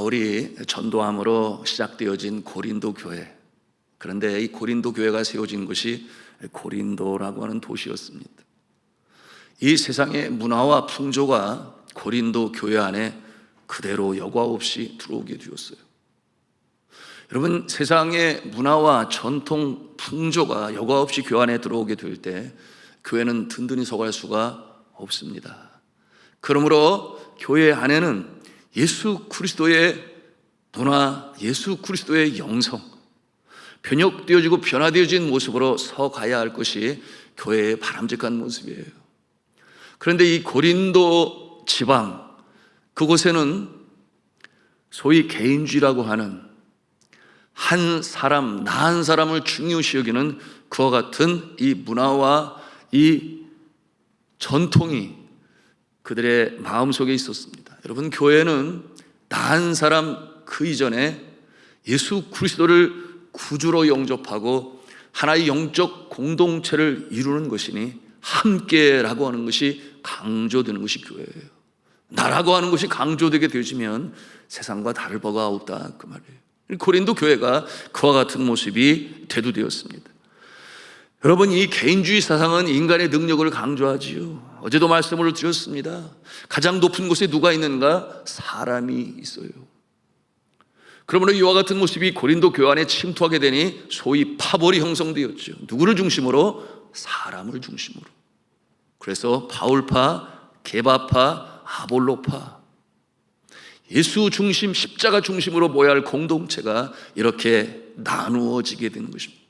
바울이 전도함으로 시작되어진 고린도 교회, 그런데 이 고린도 교회가 세워진 곳이 고린도라고 하는 도시였습니다. 이 세상의 문화와 풍조가 고린도 교회 안에 그대로 여과 없이 들어오게 되었어요. 여러분, 세상의 문화와 전통 풍조가 여과 없이 교회 안에 들어오게 될 때 교회는 든든히 서갈 수가 없습니다. 그러므로 교회 안에는 예수 그리스도의 문화, 예수 그리스도의 영성, 변혁되어지고 변화되어진 모습으로 서가야 할 것이 교회의 바람직한 모습이에요. 그런데 이 고린도 지방, 그곳에는 소위 개인주의라고 하는 한 사람, 나 한 사람을 중요시 여기는 그와 같은 이 문화와 이 전통이 그들의 마음속에 있었습니다. 여러분, 교회는 나 한 사람 그 이전에 예수 그리스도를 구주로 영접하고 하나의 영적 공동체를 이루는 것이니 함께라고 하는 것이 강조되는 것이 교회예요. 나라고 하는 것이 강조되게 되어지면 세상과 다를 바가 없다, 그 말이에요. 고린도 교회가 그와 같은 모습이 대두되었습니다. 여러분, 이 개인주의 사상은 인간의 능력을 강조하지요. 어제도 말씀을 드렸습니다. 가장 높은 곳에 누가 있는가? 사람이 있어요. 그러므로 이와 같은 모습이 고린도 교회 안에 침투하게 되니 소위 파벌이 형성되었죠. 누구를 중심으로? 사람을 중심으로. 그래서 바울파, 게바파, 아볼로파, 예수 중심, 십자가 중심으로 모여야 할 공동체가 이렇게 나누어지게 되는 것입니다.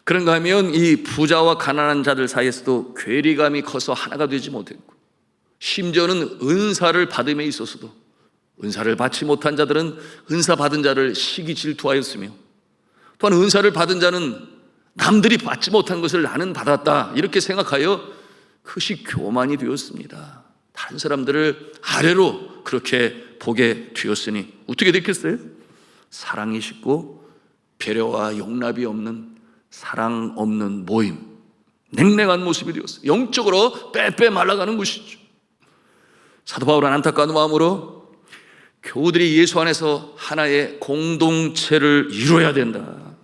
그런가 하면 이 부자와 가난한 자들 사이에서도 괴리감이 커서 하나가 되지 못했고, 심지어는 은사를 받음에 있어서도 은사를 받지 못한 자들은 은사 받은 자를 시기 질투하였으며, 또한 은사를 받은 자는 남들이 받지 못한 것을 나는 받았다 이렇게 생각하여 그것이 교만이 되었습니다. 다른 사람들을 아래로 그렇게 보게 되었으니 어떻게 됐겠어요? 사랑이 식고 배려와 용납이 없는, 사랑 없는 모임, 냉랭한 모습이 되었어요. 영적으로 빼빼 말라가는 것이죠. 사도 바울은 안타까운 마음으로 교우들이 예수 안에서 하나의 공동체를 이루어야 된다,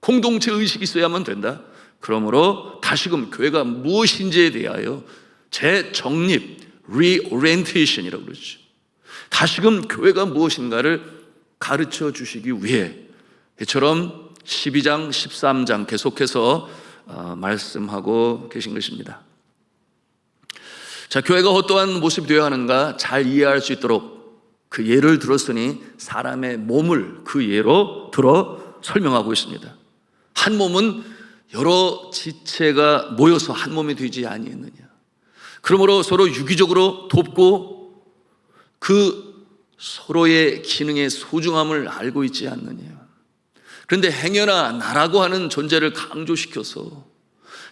공동체 의식이 있어야만 된다. 그러므로 다시금 교회가 무엇인지에 대하여 재정립, reorientation이라고 그러죠. 다시금 교회가 무엇인가를 가르쳐 주시기 위해 이처럼 12장, 13장 계속해서 말씀하고 계신 것입니다. 자, 교회가 어떠한 모습이 되어야 하는가 잘 이해할 수 있도록 그 예를 들었으니 사람의 몸을 그 예로 들어 설명하고 있습니다. 한 몸은 여러 지체가 모여서 한 몸이 되지 아니했느냐. 그러므로 서로 유기적으로 돕고 그 서로의 기능의 소중함을 알고 있지 않느냐. 그런데 행여나 나라고 하는 존재를 강조시켜서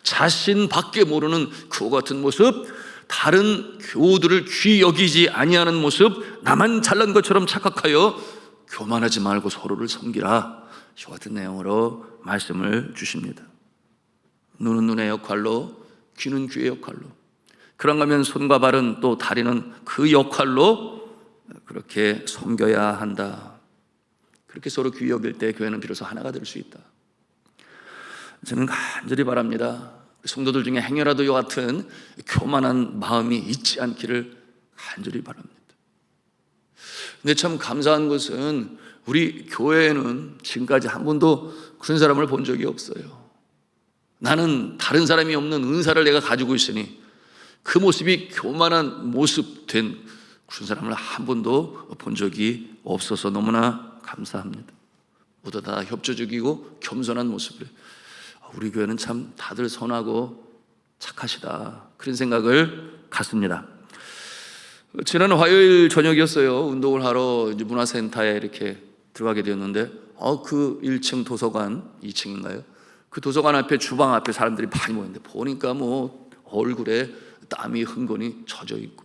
자신밖에 모르는 그와 같은 모습, 다른 교우들을 귀히 여기지 아니하는 모습, 나만 잘난 것처럼 착각하여 교만하지 말고 서로를 섬기라, 이와 같은 내용으로 말씀을 주십니다. 눈은 눈의 역할로, 귀는 귀의 역할로, 그런가 하면 손과 발은 또 다리는 그 역할로 그렇게 섬겨야 한다. 그렇게 서로 귀히 여길 때 교회는 비로소 하나가 될 수 있다. 저는 간절히 바랍니다. 성도들 중에 행여라도 이와 같은 교만한 마음이 있지 않기를 간절히 바랍니다. 근데 참 감사한 것은 우리 교회에는 지금까지 한 번도 그런 사람을 본 적이 없어요. 나는 다른 사람이 없는 은사를 내가 가지고 있으니 그 모습이 교만한 모습 된 그런 사람을 한 번도 본 적이 없어서 너무나 감사합니다. 모두 다 협조적이고 겸손한 모습을, 우리 교회는 참 다들 선하고 착하시다, 그런 생각을 갖습니다. 지난 화요일 저녁이었어요. 운동을 하러 이제 문화센터에 이렇게 들어가게 되었는데 그 1층 도서관, 2층인가요? 그 도서관 앞에, 주방 앞에 사람들이 많이 모였는데 보니까 뭐 얼굴에 땀이 흥건히 젖어 있고,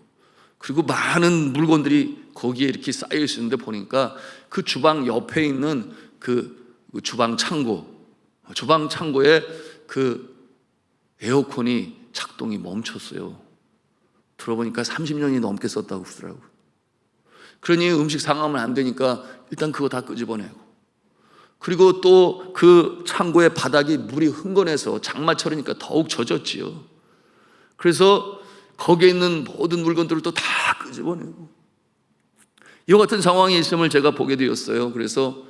그리고 많은 물건들이 거기에 이렇게 쌓여 있었는데 보니까 그 주방 옆에 있는 그 주방 창고에 그 에어컨이 작동이 멈췄어요. 들어보니까 30년이 넘게 썼다고 그러더라고요. 그러니 음식 상하면 안 되니까 일단 그거 다 끄집어내고, 그리고 또 그 창고의 바닥이 물이 흥건해서 장마철이니까 더욱 젖었지요. 그래서 거기에 있는 모든 물건들을 또 다 끄집어내고, 이와 같은 상황이 있음을 제가 보게 되었어요. 그래서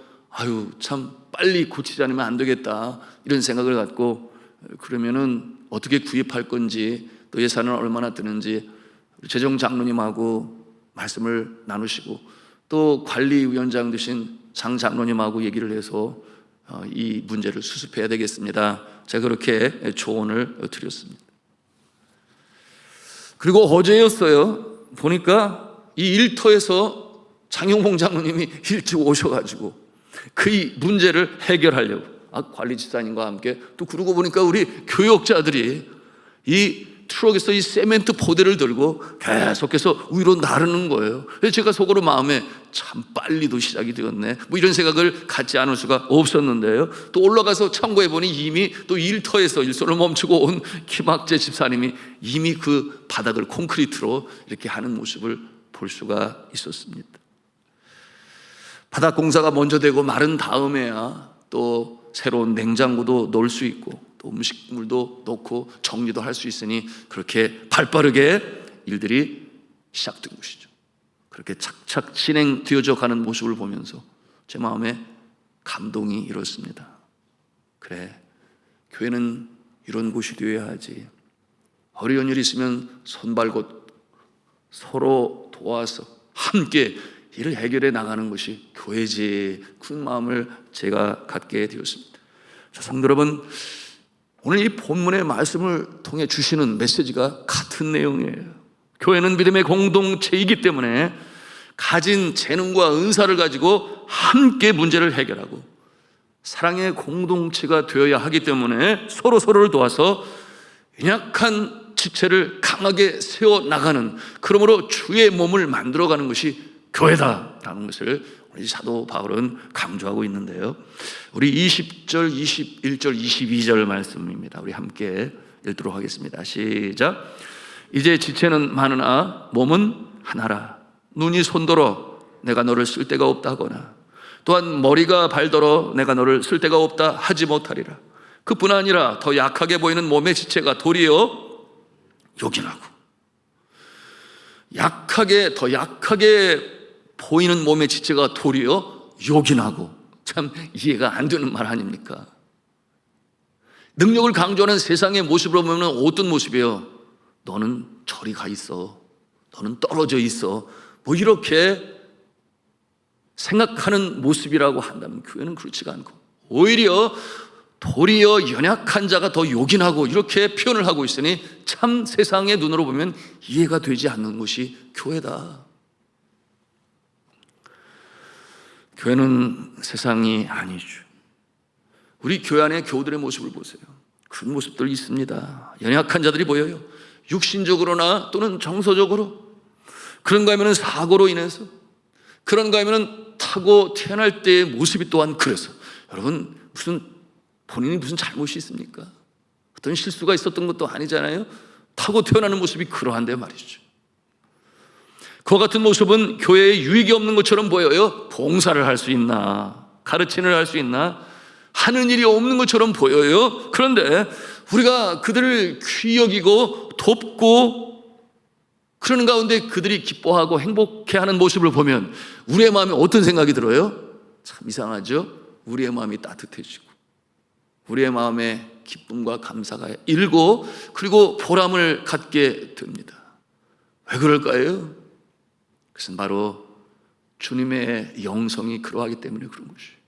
참 빨리 고치지 않으면 안 되겠다, 이런 생각을 갖고, 그러면은 어떻게 구입할 건지, 또 예산은 얼마나 드는지 재정 장로님하고 말씀을 나누시고, 또 관리위원장 되신 장 장로님하고 얘기를 해서 이 문제를 수습해야 되겠습니다. 제가 그렇게 조언을 드렸습니다. 그리고 어제였어요. 보니까 이 일터에서 장용봉 장로님이 일찍 오셔가지고 그 문제를 해결하려고, 관리 집사님과 함께, 또 그러고 보니까 우리 교역자들이 이 트럭에서 이 세멘트 포대를 들고 계속해서 위로 나르는 거예요. 그래서 제가 속으로 마음에 참 빨리도 시작이 되었네, 이런 생각을 갖지 않을 수가 없었는데요. 또 올라가서 참고해 보니 이미 또 일터에서 일손을 멈추고 온 김학재 집사님이 이미 그 바닥을 콘크리트로 이렇게 하는 모습을 볼 수가 있었습니다. 바닥 공사가 먼저 되고 마른 다음에야 또 새로운 냉장고도 넣을 수 있고, 또 음식물도 넣고 정리도 할 수 있으니 그렇게 발빠르게 일들이 시작된 것이죠. 그렇게 착착 진행되어져 가는 모습을 보면서 제 마음에 감동이 일었습니다. 그래, 교회는 이런 곳이 되어야 하지. 어려운 일이 있으면 손발고 서로 도와서 함께 이를 해결해 나가는 것이 교회지, 그런 마음을 제가 갖게 되었습니다. 자, 성도 여러분, 오늘 이 본문의 말씀을 통해 주시는 메시지가 같은 내용이에요. 교회는 믿음의 공동체이기 때문에 가진 재능과 은사를 가지고 함께 문제를 해결하고 사랑의 공동체가 되어야 하기 때문에 서로를 도와서 연약한 지체를 강하게 세워나가는, 그러므로 주의 몸을 만들어가는 것이 교회다라는 것을 우리 사도 바울은 강조하고 있는데요. 우리 20절, 21절, 22절 말씀입니다. 우리 함께 읽도록 하겠습니다. 시작. 이제 지체는 많으나 몸은 하나라. 눈이 손더러 내가 너를 쓸 데가 없다 하거나, 또한 머리가 발더러 내가 너를 쓸 데가 없다 하지 못하리라. 그뿐 아니라 더 약하게 보이는 몸의 지체가 도리어 요긴하고, 더 약하게 보이는 몸의 지체가 도리어 요긴하고, 참 이해가 안 되는 말 아닙니까? 능력을 강조하는 세상의 모습으로 보면 어떤 모습이에요? 너는 저리 가 있어, 너는 떨어져 있어, 이렇게 생각하는 모습이라고 한다면 교회는 그렇지가 않고, 오히려 도리어 연약한 자가 더 요긴하고 이렇게 표현을 하고 있으니 참 세상의 눈으로 보면 이해가 되지 않는 것이 교회다. 교회는 세상이 아니죠. 우리 교회 안에 교우들의 모습을 보세요. 그런 모습들이 있습니다. 연약한 자들이 보여요. 육신적으로나 또는 정서적으로. 그런가 하면 사고로 인해서, 그런가 하면 타고 태어날 때의 모습이 또한 그래서, 여러분 본인이 무슨 잘못이 있습니까? 어떤 실수가 있었던 것도 아니잖아요. 타고 태어나는 모습이 그러한데 말이죠. 그와 같은 모습은 교회에 유익이 없는 것처럼 보여요. 봉사를 할 수 있나, 가르침을 할 수 있나, 하는 일이 없는 것처럼 보여요. 그런데 우리가 그들을 귀히 여기고 돕고 그러는 가운데 그들이 기뻐하고 행복해하는 모습을 보면 우리의 마음에 어떤 생각이 들어요? 참 이상하죠? 우리의 마음이 따뜻해지고 우리의 마음에 기쁨과 감사가 일고, 그리고 보람을 갖게 됩니다. 왜 그럴까요? 그것은 바로 주님의 영성이 그러하기 때문에 그런 것이에요.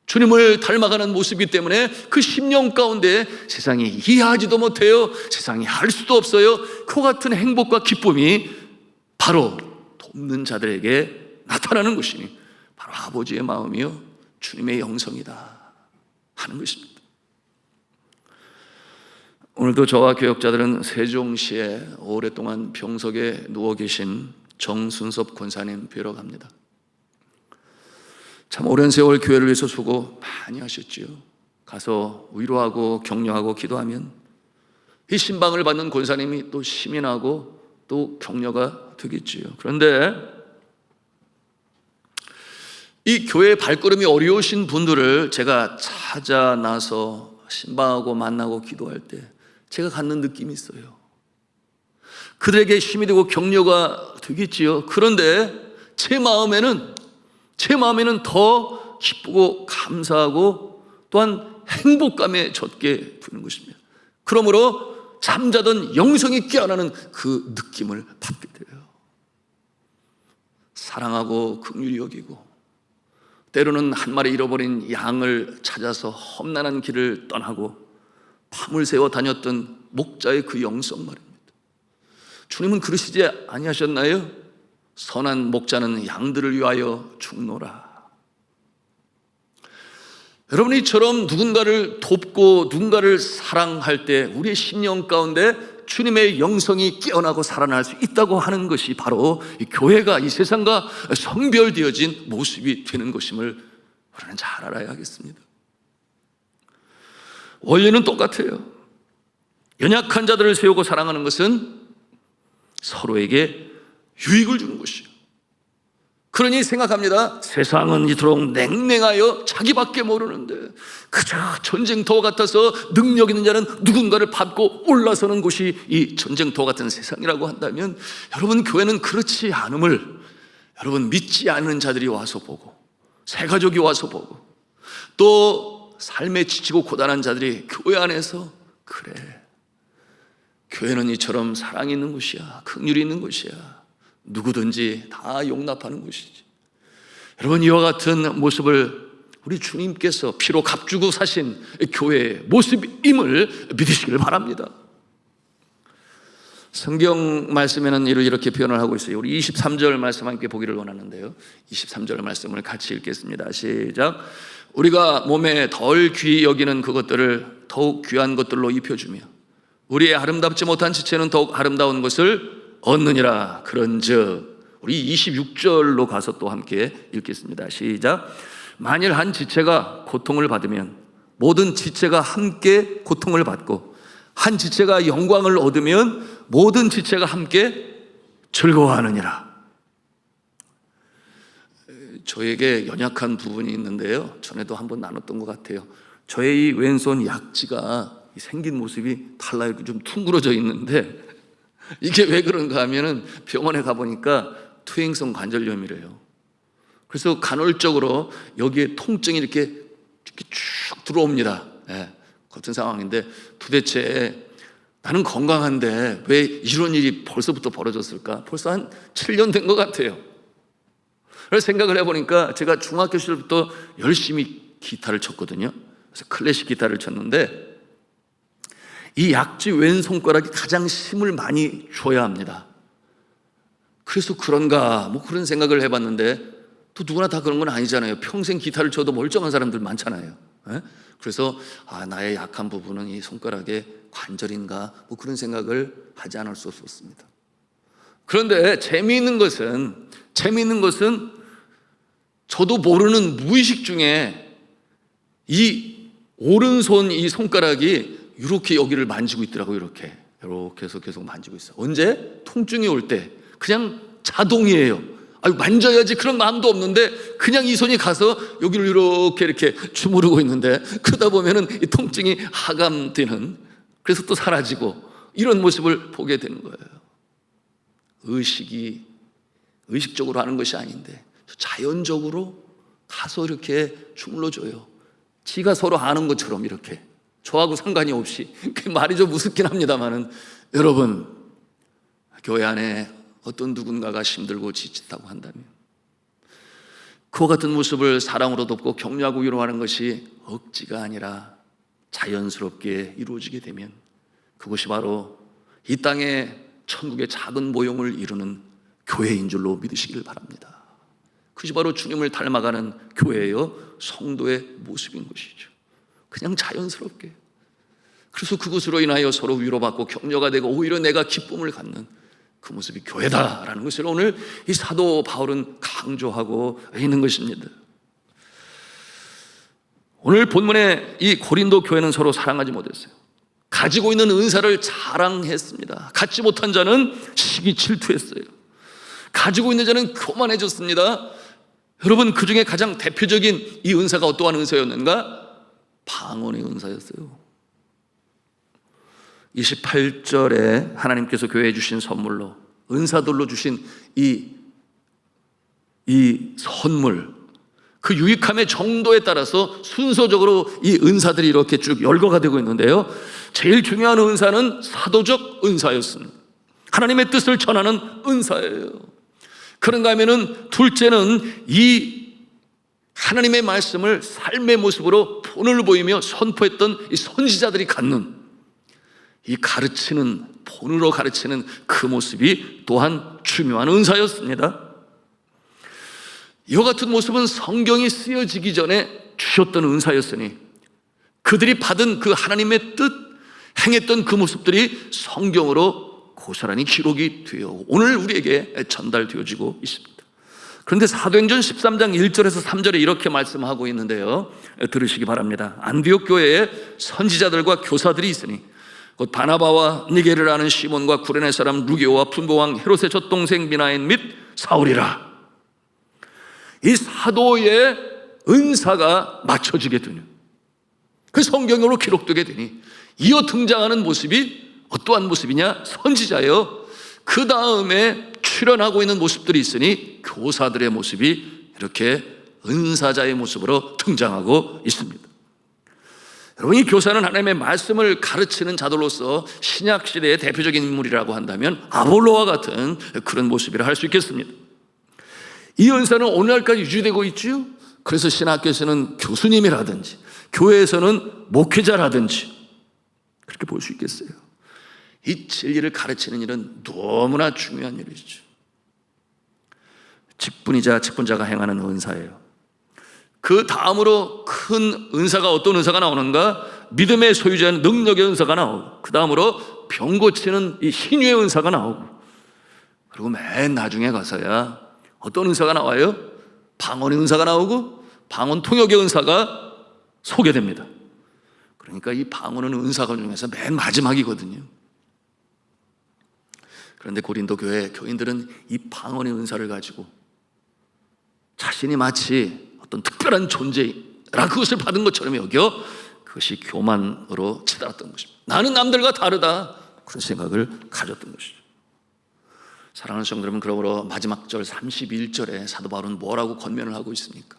주님을 닮아가는 모습이기 때문에 그 심령 가운데 세상이 이해하지도 못해요. 세상이 할 수도 없어요. 그와 같은 행복과 기쁨이 바로 돕는 자들에게 나타나는 것이니 바로 아버지의 마음이요 주님의 영성이다 하는 것입니다. 오늘도 저와 교역자들은 세종시에 오랫동안 병석에 누워 계신 정순섭 권사님 뵈러 갑니다. 참 오랜 세월 교회를 위해서 수고 많이 하셨지요. 가서 위로하고 격려하고 기도하면 이 신방을 받는 권사님이 또 시민하고 또 격려가 되겠지요. 그런데 이 교회 발걸음이 어려우신 분들을 제가 찾아 나서 신방하고 만나고 기도할 때 제가 갖는 느낌이 있어요. 그들에게 힘이 되고 격려가 되겠지요. 그런데 제 마음에는 더 기쁘고 감사하고 또한 행복감에 젖게 되는 것입니다. 그러므로 잠자던 영성이 깨어나는 그 느낌을 받게 돼요. 사랑하고 긍휼히 여기고, 때로는 한 마리 잃어버린 양을 찾아서 험난한 길을 떠나고 밤을 새워 다녔던 목자의 그 영성 말입니다. 주님은 그러시지 아니하셨나요? 선한 목자는 양들을 위하여 죽노라. 여러분, 이처럼 누군가를 돕고 누군가를 사랑할 때 우리의 심령 가운데 주님의 영성이 깨어나고 살아날 수 있다고 하는 것이 바로 이 교회가 이 세상과 성별되어진 모습이 되는 것임을 우리는 잘 알아야 하겠습니다. 원리는 똑같아요. 연약한 자들을 세우고 사랑하는 것은 서로에게 유익을 주는 것이요, 그러니 생각합니다. 세상은 이토록 냉랭하여 자기밖에 모르는데 그저 전쟁터와 같아서 능력 있는 자는 누군가를 밟고 올라서는 곳이 이 전쟁터와 같은 세상이라고 한다면, 여러분, 교회는 그렇지 않음을 여러분 믿지 않는 자들이 와서 보고, 새 가족이 와서 보고, 또 삶에 지치고 고단한 자들이 교회 안에서, 그래, 교회는 이처럼 사랑이 있는 곳이야, 긍휼이 있는 곳이야, 누구든지 다 용납하는 것이지. 여러분, 이와 같은 모습을 우리 주님께서 피로 값주고 사신 교회의 모습임을 믿으시길 바랍니다. 성경 말씀에는 이렇게 표현을 하고 있어요. 우리 23절 말씀 함께 보기를 원하는데요, 23절 말씀을 같이 읽겠습니다. 시작. 우리가 몸에 덜 귀히 여기는 그것들을 더욱 귀한 것들로 입혀주며 우리의 아름답지 못한 지체는 더욱 아름다운 것을 얻느니라. 그런즉, 우리 26절로 가서 또 함께 읽겠습니다. 시작. 만일 한 지체가 고통을 받으면 모든 지체가 함께 고통을 받고, 한 지체가 영광을 얻으면 모든 지체가 함께 즐거워하느니라. 저에게 연약한 부분이 있는데요, 전에도 한번 나눴던 것 같아요. 저의 이 왼손 약지가 생긴 모습이 달라요. 좀 퉁그러져 있는데 이게 왜 그런가 하면은 병원에 가보니까 퇴행성 관절염이래요. 그래서 간헐적으로 여기에 통증이 이렇게 쭉 들어옵니다. 같은 상황인데 도대체 나는 건강한데 왜 이런 일이 벌써부터 벌어졌을까? 벌써 한 7년 된 것 같아요. 그래서 생각을 해보니까 제가 중학교 시절부터 열심히 기타를 쳤거든요. 그래서 클래식 기타를 쳤는데 이 약지 왼손가락이 가장 힘을 많이 줘야 합니다. 그래서 그런가 뭐 그런 생각을 해봤는데, 또 누구나 다 그런 건 아니잖아요. 평생 기타를 쳐도 멀쩡한 사람들 많잖아요. 그래서 나의 약한 부분은 이 손가락의 관절인가 뭐 그런 생각을 하지 않을 수 없었습니다. 그런데 재미있는 것은 저도 모르는 무의식 중에 이 오른손 이 손가락이 이렇게 여기를 만지고 있더라고요. 이렇게 해서 계속 만지고 있어요. 언제? 통증이 올 때. 그냥 자동이에요. 만져야지 그런 마음도 없는데 그냥 이 손이 가서 여기를 이렇게 주무르고 있는데, 그러다 보면은 이 통증이 하감되는, 그래서 또 사라지고, 이런 모습을 보게 되는 거예요. 의식적으로 하는 것이 아닌데 자연적으로 가서 이렇게 주물러줘요. 지가 서로 아는 것처럼 이렇게, 저하고 상관이 없이. 그 말이 좀 우습긴 합니다만은, 여러분, 교회 안에 어떤 누군가가 힘들고 지친다고 한다면 그와 같은 모습을 사랑으로 돕고 격려하고 위로하는 것이 억지가 아니라 자연스럽게 이루어지게 되면 그것이 바로 이 땅에 천국의 작은 모형을 이루는 교회인 줄로 믿으시길 바랍니다. 그것이 바로 주님을 닮아가는 교회요, 성도의 모습인 것이죠. 그냥 자연스럽게. 그래서 그것으로 인하여 서로 위로받고 격려가 되고 오히려 내가 기쁨을 갖는 그 모습이 교회다라는 것을 오늘 이 사도 바울은 강조하고 있는 것입니다. 오늘 본문에 이 고린도 교회는 서로 사랑하지 못했어요. 가지고 있는 은사를 자랑했습니다. 갖지 못한 자는 시기 질투했어요. 가지고 있는 자는 교만해졌습니다. 여러분, 그 중에 가장 대표적인 이 은사가 어떠한 은사였는가? 방언의 은사였어요. 28절에 하나님께서 교회에 주신 선물로, 은사들로 주신 이 선물, 그 유익함의 정도에 따라서 순서적으로 이 은사들이 이렇게 쭉 열거가 되고 있는데요, 제일 중요한 은사는 사도적 은사였습니다. 하나님의 뜻을 전하는 은사예요. 그런가 하면은 둘째는 이 하나님의 말씀을 삶의 모습으로 본을 보이며 선포했던 이 선지자들이 갖는 이 가르치는, 본으로 가르치는 그 모습이 또한 중요한 은사였습니다. 이와 같은 모습은 성경이 쓰여지기 전에 주셨던 은사였으니 그들이 받은 그 하나님의 뜻, 행했던 그 모습들이 성경으로 고스란히 기록이 되어 오늘 우리에게 전달되어지고 있습니다. 그런데 사도행전 13장 1절에서 3절에 이렇게 말씀하고 있는데요, 들으시기 바랍니다. 안디옥 교회에 선지자들과 교사들이 있으니 곧 바나바와 니게를 아는 시몬과 구레네 사람 루기오와 분보왕 헤롯의 젖동생 미나엔 및 사울이라. 이 사도의 은사가 맞춰지게 되니, 그 성경으로 기록되게 되니 이어 등장하는 모습이 어떠한 모습이냐? 선지자예요. 그 다음에 출현하고 있는 모습들이 있으니 교사들의 모습이 이렇게 은사자의 모습으로 등장하고 있습니다. 여러분, 이 교사는 하나님의 말씀을 가르치는 자들로서 신약시대의 대표적인 인물이라고 한다면 아볼로와 같은 그런 모습이라 할 수 있겠습니다. 이 은사는 오늘날까지 유지되고 있죠. 그래서 신학교에서는 교수님이라든지 교회에서는 목회자라든지 그렇게 볼 수 있겠어요. 이 진리를 가르치는 일은 너무나 중요한 일이죠. 직분이자 직분자가 행하는 은사예요. 그 다음으로 큰 은사가 어떤 은사가 나오는가? 믿음의 소유자인 능력의 은사가 나오고, 그 다음으로 병 고치는 이 신유의 은사가 나오고, 그리고 맨 나중에 가서야 어떤 은사가 나와요? 방언의 은사가 나오고 방언 통역의 은사가 소개됩니다. 그러니까 이 방언은 은사가 중에서 맨 마지막이거든요. 그런데 고린도 교회 교인들은 이 방언의 은사를 가지고 자신이 마치 어떤 특별한 존재라 그것을 받은 것처럼 여겨 그것이 교만으로 치달았던 것입니다. 나는 남들과 다르다, 그런 생각을 가졌던 것이죠. 사랑하는 성도 여러분, 그러므로 마지막 절 31절에 사도 바울은 뭐라고 권면을 하고 있습니까?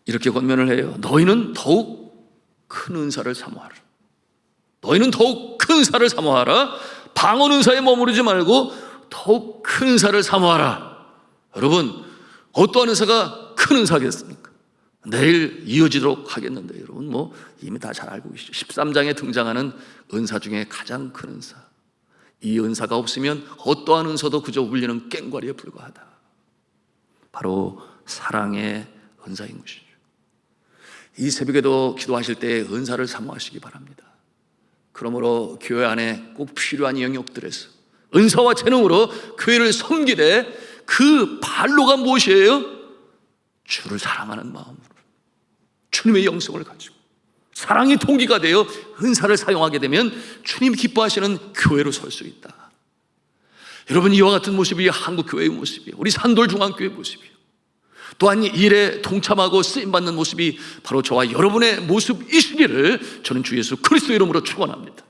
이렇게 권면을 해요. 너희는 더욱 큰 은사를 사모하라. 너희는 더욱 큰 은사를 사모하라. 방언 은사에 머무르지 말고 더욱 큰 은사를 사모하라. 여러분, 어떠한 은사가 큰 은사겠습니까? 내일 이어지도록 하겠는데, 여러분 뭐 이미 다 잘 알고 계시죠. 13장에 등장하는 은사 중에 가장 큰 은사, 이 은사가 없으면 어떠한 은사도 그저 울리는 꽹과리에 불과하다. 바로 사랑의 은사인 것이죠. 이 새벽에도 기도하실 때 은사를 사모하시기 바랍니다. 그러므로 교회 안에 꼭 필요한 영역들에서 은사와 재능으로 교회를 섬기되 그 발로가 무엇이에요? 주를 사랑하는 마음으로 주님의 영성을 가지고 사랑이 동기가 되어 은사를 사용하게 되면 주님 기뻐하시는 교회로 설 수 있다. 여러분, 이와 같은 모습이 한국교회의 모습이에요. 우리 산돌중앙교회의 모습이에요. 또한 일에 동참하고 쓰임받는 모습이 바로 저와 여러분의 모습이시기를 저는 주 예수 그리스도 이름으로 축원합니다.